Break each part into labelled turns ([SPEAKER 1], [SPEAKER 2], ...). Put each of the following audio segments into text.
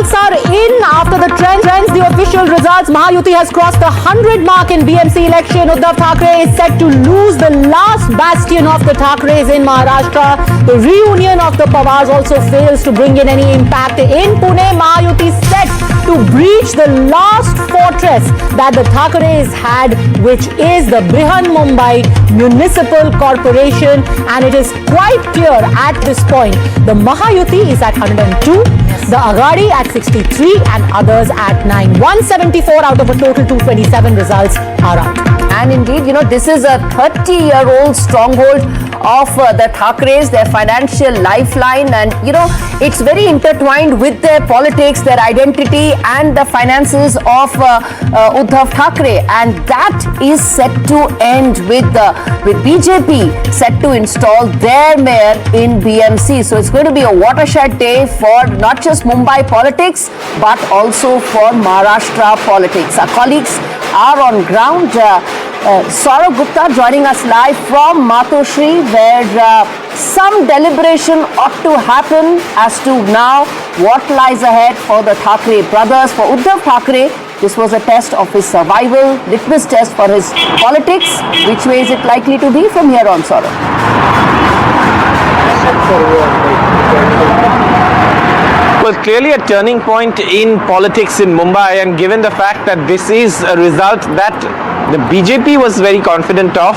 [SPEAKER 1] results are in. After the trends, the official results, Mahayuti has crossed the 100 mark in BMC election. Uddhav Thackeray is set to lose the last bastion of the Thackerays in Maharashtra. The reunion of the Pawars also fails to bring in any impact. In Pune, Mahayuti is set to breach the last fortress that the Thackeраys had, which is the Brihanmumbai Municipal Corporation, and it is quite clear at this point the Mahayuti is at 102, the Aghadi at 63, and others at 9. 174 out of a total 227 results are out.
[SPEAKER 2] And indeed, this is a 30-year-old stronghold of the Thackeray's, their financial lifeline, and it's very intertwined with their politics, their identity, and the finances of Uddhav Thackeray, and that is set to end with BJP set to install their mayor in BMC. So it's going to be a watershed day for not just Mumbai politics but also for Maharashtra politics. Our colleagues are on ground. Saurav Gupta joining us live from Matoshri, where some deliberation ought to happen as to now what lies ahead for the Thackeray brothers. For Uddhav Thackeray, this was a test of his survival, litmus test for his politics. Which way is it likely to be from here on, Saurav?
[SPEAKER 3] Well, clearly a turning point in politics in Mumbai, and given the fact that this is a result that the BJP was very confident of,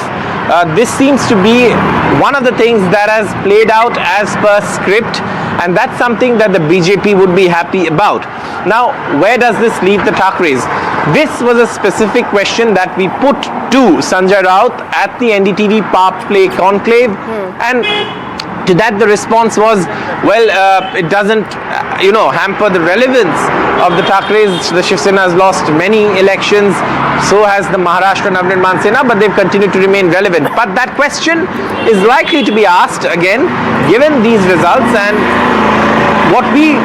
[SPEAKER 3] this seems to be one of the things that has played out as per script, and that's something that the BJP would be happy about. Now, where does this leave the Thackerays? This was a specific question that we put to Sanjay Raut at the NDTV Power Play Conclave, and to that the response was, well, it doesn't hamper the relevance of the Thackeray's. The Shiv Sena has lost many elections, so has the Maharashtra Navnirman Sena, but they've continued to remain relevant. But that question is likely to be asked again, given these results, and what we've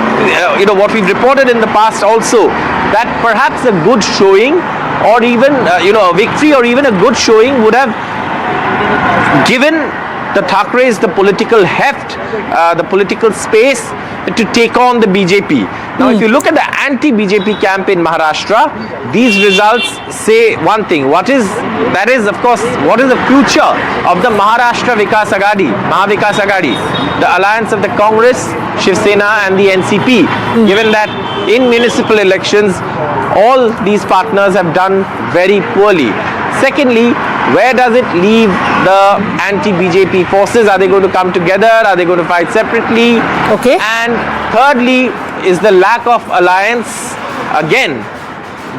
[SPEAKER 3] reported in the past also, that perhaps a good showing, or even a victory, or even a good showing would have given the Thackeray's the political heft, the political space to take on the BJP. Now, if you look at the anti-BJP camp in Maharashtra, these results say one thing. That is, of course, what is the future of the Maharashtra Vikas Aghadi, Maha Vikas Aghadi, the alliance of the Congress, Shiv Sena, and the NCP, given that in municipal elections, all these partners have done very poorly. Secondly, where does it leave the anti-BJP forces? Are they going to come together? Are they going to fight separately?
[SPEAKER 1] Okay.
[SPEAKER 3] And thirdly, is the lack of alliance again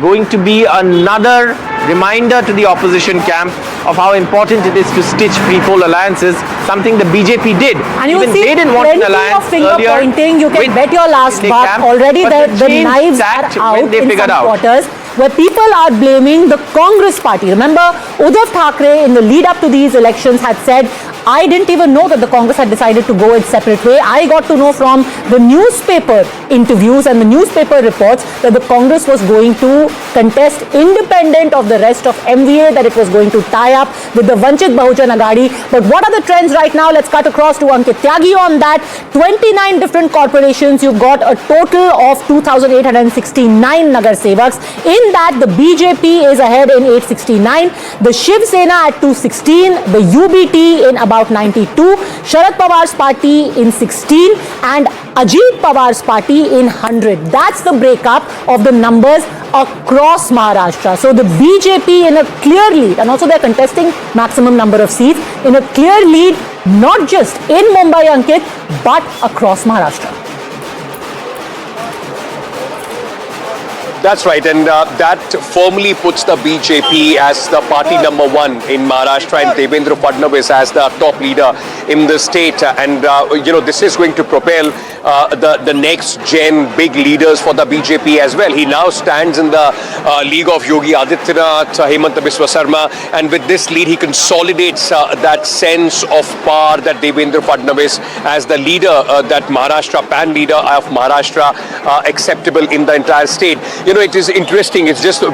[SPEAKER 3] going to be another reminder to the opposition camp of how important it is to stitch free-poll alliances, something the BJP did.
[SPEAKER 1] And you
[SPEAKER 3] Even
[SPEAKER 1] see
[SPEAKER 3] they didn't want an
[SPEAKER 1] plenty
[SPEAKER 3] alliance
[SPEAKER 1] of finger
[SPEAKER 3] earlier
[SPEAKER 1] pointing. You can bet your last buck already the knives are out in some quarters, where people are blaming the Congress party. Remember, Uddhav Thackeray in the lead up to these elections had said, I didn't even know that the Congress had decided to go its separate way. I got to know from the newspaper interviews and the newspaper reports that the Congress was going to contest independent of the rest of MVA, that it was going to tie up with the Vanchit Bahujan Aghadi. But what are the trends right now? Let's cut across to Ankit Tyagi on that. 29 different corporations. You've got a total of 2,869 Nagar Sevaks. In that, the BJP is ahead in 869. The Shiv Sena at 216. The UBT in about 92, Sharad Pawar's party in 16, and Ajit Pawar's party in 100. That's the breakup of the numbers across Maharashtra. So the BJP in a clear lead, and also they're contesting maximum number of seats, in a clear lead, not just in Mumbai, Ankit, but across Maharashtra.
[SPEAKER 4] That's right, and that firmly puts the BJP as the party number one in Maharashtra, and Devendra Fadnavis as the top leader in the state. And this is going to propel the next gen big leaders for the BJP as well. He now stands in the league of Yogi Adityanath, Hemanta Biswa Sarma, and with this lead, he consolidates that sense of power that Devendra Fadnavis as the leader, that Maharashtra pan leader of Maharashtra, acceptable in the entire state. It is interesting. It's just, though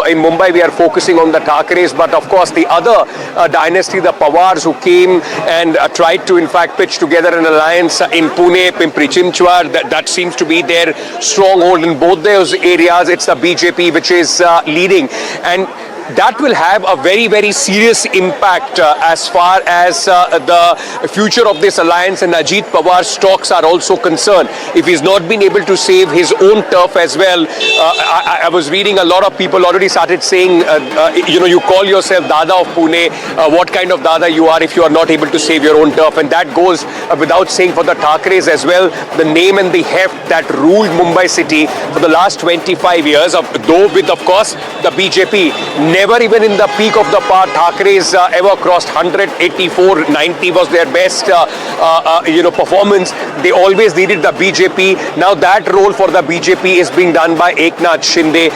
[SPEAKER 4] in Mumbai we are focusing on the Thackeray's, but of course the other dynasty, the Pawars, who came and tried to in fact pitch together an alliance in Pune, Pimpri Chinchwad. That seems to be their stronghold in both those areas. It's the BJP which is leading, and that will have a very, very serious impact as far as the future of this alliance and Ajit Pawar's stocks are also concerned. If he's not been able to save his own turf as well, I was reading a lot of people already started saying, you call yourself Dada of Pune, what kind of Dada you are if you are not able to save your own turf. And that goes without saying for the Thackerays as well, the name and the heft that ruled Mumbai city for the last 25 years, though with, of course, the BJP. Never even in the peak of the power, Thackeray's ever crossed 184, 90 was their best, performance. They always needed the BJP. Now that role for the BJP is being done by Eknath Shinde.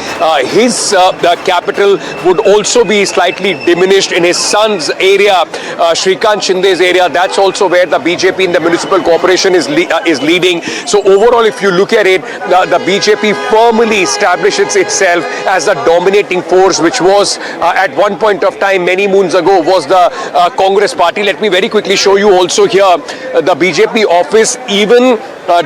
[SPEAKER 4] His the capital would also be slightly diminished in his son's area, Shrikant Shinde's area. That's also where the BJP in the municipal corporation is leading. So overall, if you look at it, the BJP firmly establishes itself as the dominating force, which was at one point of time, many moons ago, was the Congress party. Let me very quickly show you also here the BJP office, even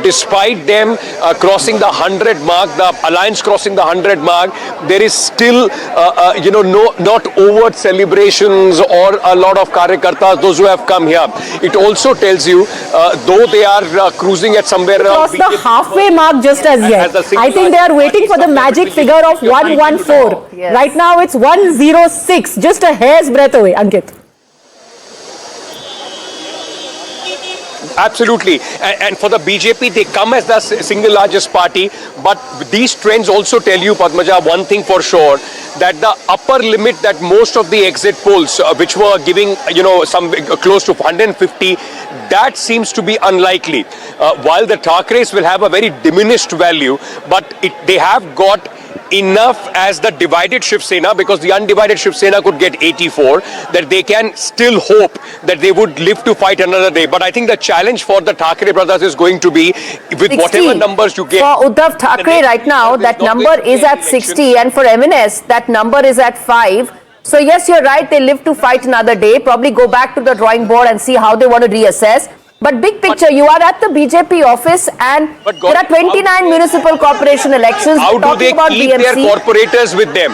[SPEAKER 4] despite them crossing the 100 mark, the alliance crossing the 100 mark, there is still, not overt celebrations or a lot of karyakartas, those who have come here. It also tells you, though they are cruising at somewhere around
[SPEAKER 1] the halfway mark just as yet. I think they are waiting for the magic figure of 114.
[SPEAKER 2] Yes.
[SPEAKER 1] Right now it's 106, just a hair's breadth away. Ankit.
[SPEAKER 4] Absolutely. And for the BJP, they come as the single largest party. But these trends also tell you, Padmaja, one thing for sure, that the upper limit that most of the exit polls, which were giving, some close to 150, that seems to be unlikely. While the Thackerays will have a very diminished value, but they have got enough as the divided Shiv Sena, because the undivided Shiv Sena could get 84, that they can still hope that they would live to fight another day. But I think the challenge for the Thackeray brothers is going to be, with
[SPEAKER 2] 60.
[SPEAKER 4] whatever numbers you get.
[SPEAKER 2] For Uddhav Thackeray right now, that number is at 60, and for MNS, that number is at 5. So yes, you're right, they live to fight another day, probably go back to the drawing board and see how they want to reassess. But big picture, you are at the BJP office and there are 29 municipal corporation elections.
[SPEAKER 4] How do they keep
[SPEAKER 2] BMC.
[SPEAKER 4] their corporators with them?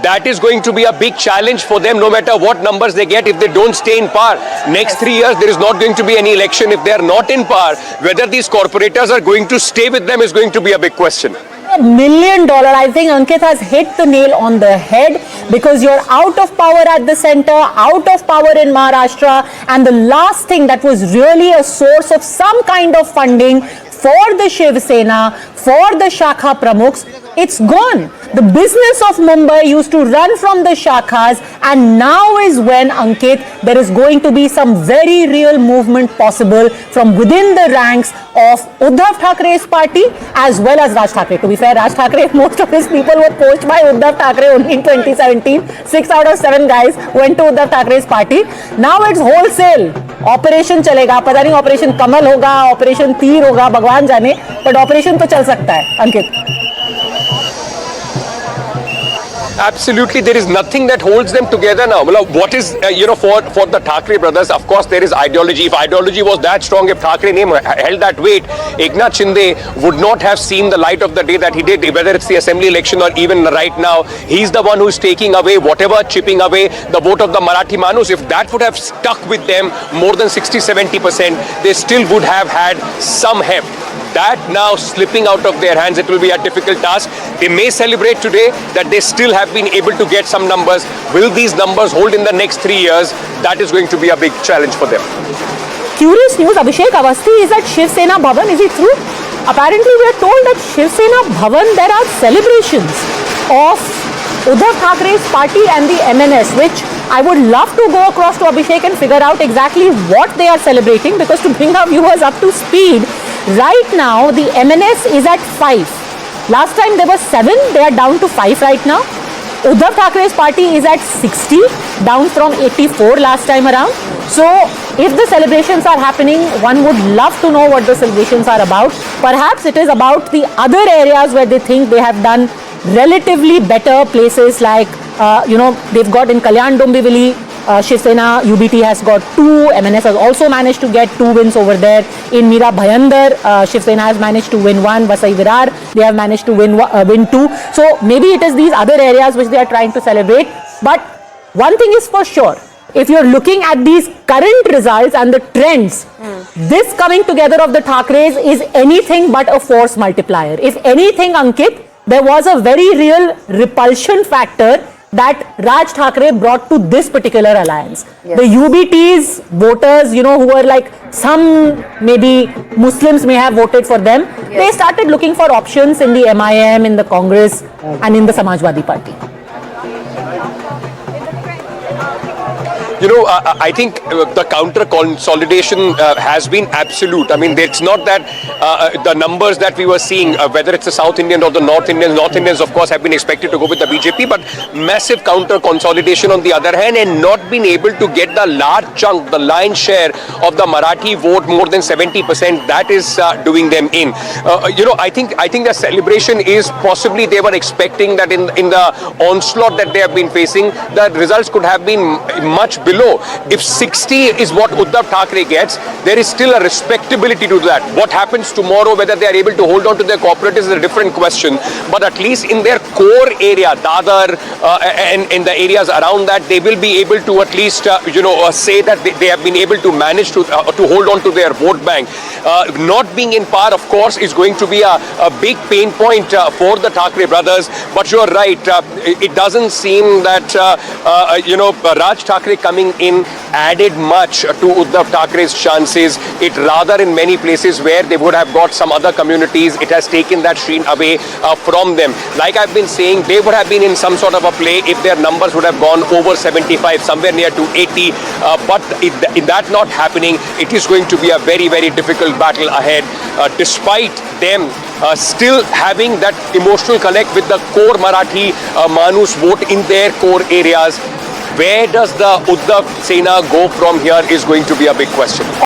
[SPEAKER 4] That is going to be a big challenge for them, no matter what numbers they get. If they don't stay in power, next 3 years there is not going to be any election. If they are not in power, whether these corporators are going to stay with them is going to be a big question.
[SPEAKER 1] $1 million. I think Ankit has hit the nail on the head, because you're out of power at the center, out of power in Maharashtra, and the last thing that was really a source of some kind of funding for the Shiv Sena, for the Shakha Pramukhs, it's gone. The business of Mumbai used to run from the Shakhas, and now is when, Ankit, there is going to be some very real movement possible from within the ranks of Uddhav Thackeray's party as well as Raj Thackeray. To be fair, Raj Thackeray, most of his people were poached by Uddhav Thackeray only in 2017. 6 out of 7 guys went to Uddhav Thackeray's party. Now it's wholesale. Operation चलेगा, पता नहीं operation कमल होगा, operation तीर होगा, भगवान जाने, but operation तो चल सकता है. अंकित.
[SPEAKER 4] Absolutely, there is nothing that holds them together now. What is, for the Thackeray brothers, of course, there is ideology. If ideology was that strong, if Thackeray name held that weight, Eknath Shinde would not have seen the light of the day that he did, whether it's the assembly election or even right now. He's the one who's taking away whatever, chipping away the vote of the Marathi Manus. If that would have stuck with them more than 60-70%, they still would have had some heft. That now slipping out of their hands, it will be a difficult task. They may celebrate today that they still have been able to get some numbers. Will these numbers hold in the next 3 years? That is going to be a big challenge for them.
[SPEAKER 1] Curious news, Abhishek Awasthi is at Shiv Sena Bhavan. Is it true? Apparently we are told that Shiv Sena Bhavan there are celebrations of Uddhav Thackeray's party and the MNS, which I would love to go across to Abhishek and figure out exactly what they are celebrating, because to bring our viewers up to speed, right now the MNS is at 5. Last time there were 7, they are down to 5 right now. Uddhav Thackeray's party is at 60, down from 84 last time around. So if the celebrations are happening, one would love to know what the celebrations are about. Perhaps it is about the other areas where they think they have done relatively better, places like, they've got in Kalyan Dombivli, Shiv Sena UBT has got 2. MNS has also managed to get 2 wins over there. In Mira Bhayandar, Shiv Sena has managed to win 1. Vasai Virar, they have managed to win 2. So maybe it is these other areas which they are trying to celebrate. But one thing is for sure, if you're looking at these current results and the trends, this coming together of the Thackerays is anything but a force multiplier. If anything, Ankit, there was a very real repulsion factor that Raj Thackray brought to this particular alliance.
[SPEAKER 2] Yes.
[SPEAKER 1] The UBT's voters, who were like some maybe Muslims may have voted for them, they started looking for options in the MIM, in the Congress and in the Samajwadi Party.
[SPEAKER 4] I think the counter consolidation has been absolute. I mean, it's not that the numbers that we were seeing, whether it's the South Indians or the North Indians, of course, have been expected to go with the BJP, but massive counter consolidation on the other hand, and not been able to get the large chunk, the lion's share of the Marathi vote, more than 70%, that is doing them in. I think the celebration is possibly they were expecting that in the onslaught that they have been facing, the results could have been much below. If 60 is what Uddhav Thackeray gets, there is still a respectability to that. What happens tomorrow, whether they are able to hold on to their cooperatives is a different question. But at least in their core area, Dadar and in the areas around that, they will be able to at least, say that they have been able to manage to hold on to their vote bank. Not being in par, of course, is going to be a big pain point for the Thackeray brothers. But you're right, it doesn't seem that, Raj Thackray coming in added much to Uddhav Thackeray's chances. It rather in many places where they would have got some other communities, it has taken that sheen away from them. Like I've been saying, they would have been in some sort of a play if their numbers would have gone over 75, somewhere near to 80. But in that not happening, it is going to be a very, very difficult battle ahead, despite them still having that emotional connect with the core Marathi Manus vote in their core areas. Where does the Uddhav Sena go from here is going to be a big question.